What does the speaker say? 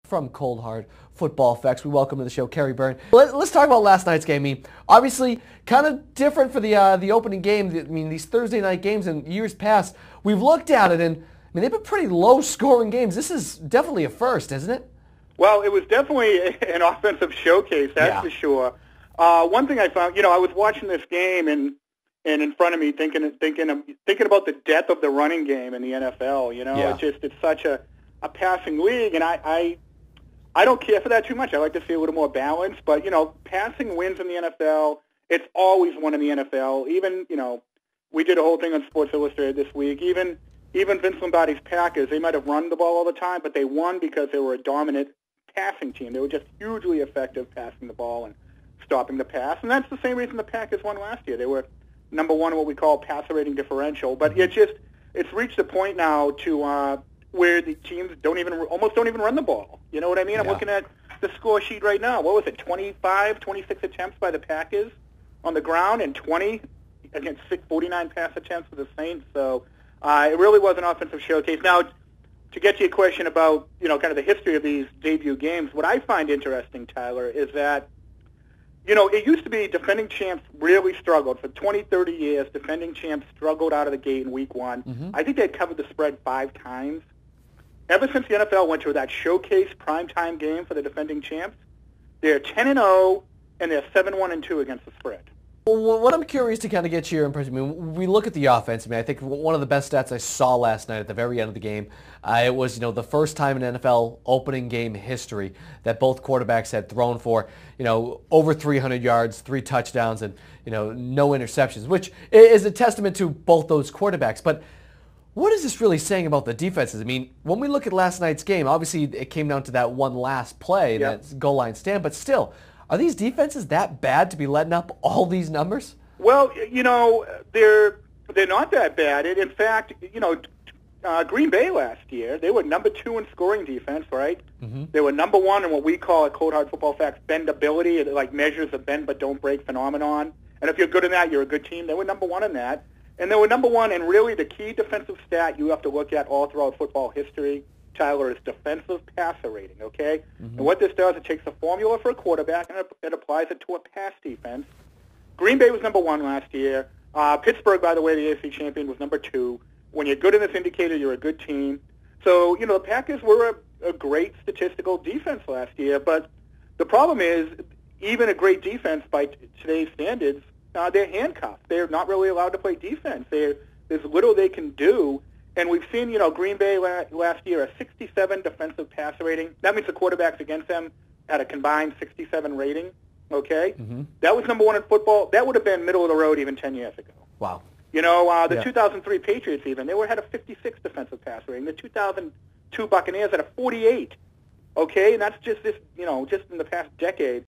From Cold Hard Football Effects, we welcome to the show Kerry Byrne. Let's talk about last night's game. I mean, obviously, kind of different for the opening game. I mean, these Thursday night games in years past, we've looked at it, and I mean, they've been pretty low-scoring games. This is definitely a first, isn't it? Well, it was definitely an offensive showcase, that's for sure. One thing I found, I was watching this game and in front of me thinking about the depth of the running game in the NFL. It's such a passing league, and I don't care for that too much. I like to see a little more balance. But, passing wins in the NFL. It's always won in the NFL. Even, we did a whole thing on Sports Illustrated this week. Even Vince Lombardi's Packers, they might have run the ball all the time, but they won because they were a dominant passing team. They were just hugely effective passing the ball and stopping the pass. And that's the same reason the Packers won last year. They were number one in what we call passer rating differential. But it's reached a point now to where the teams almost don't even run the ball. You know what I mean? I'm looking at the score sheet right now. What was it, 26 attempts by the Packers on the ground and 20 against 49 pass attempts for the Saints. So it really was an offensive showcase. Now, to get to your question about, kind of the history of these debut games, what I find interesting, Tyler, is that, it used to be defending champs really struggled. For 20, 30 years, defending champs struggled out of the gate in week one. Mm-hmm. I think they'd covered the spread 5 times. Ever since the NFL went to that showcase primetime game for the defending champs, they're 10-0, and they're 7-1-2 against the spread. Well, what I'm curious to kind of get your impression, I mean, we look at the offense. I mean, I think one of the best stats I saw last night at the very end of the game, it was, the first time in NFL opening game history that both quarterbacks had thrown for, over 300 yards, 3 touchdowns, and, no interceptions, which is a testament to both those quarterbacks. But what is this really saying about the defenses? I mean, when we look at last night's game, obviously it came down to that one last play, that goal line stand, but still, are these defenses that bad to be letting up all these numbers? Well, they're not that bad. In fact, Green Bay last year, they were number 2 in scoring defense, right? Mm-hmm. They were number 1 in what we call at Cold Hard Football Facts bendability. It like measures the bend but don't break phenomenon. And if you're good in that, you're a good team. They were number 1 in that. And they were number 1, and really the key defensive stat you have to look at all throughout football history, Tyler, is defensive passer rating, okay? Mm-hmm. And what this does, it takes a formula for a quarterback and it applies it to a pass defense. Green Bay was number 1 last year. Pittsburgh, by the way, the AFC champion, was number 2. When you're good in this indicator, you're a good team. So, the Packers were a great statistical defense last year, but the problem is even a great defense by today's standards, they're handcuffed. They're not really allowed to play defense. There's little they can do. And we've seen, Green Bay last year, a 67 defensive passer rating. That means the quarterbacks against them had a combined 67 rating, okay? Mm-hmm. That was number 1 in football. That would have been middle of the road even 10 years ago. Wow. The 2003 Patriots even, they had a 56 defensive passer rating. The 2002 Buccaneers had a 48, okay? And that's just this, just in the past decade.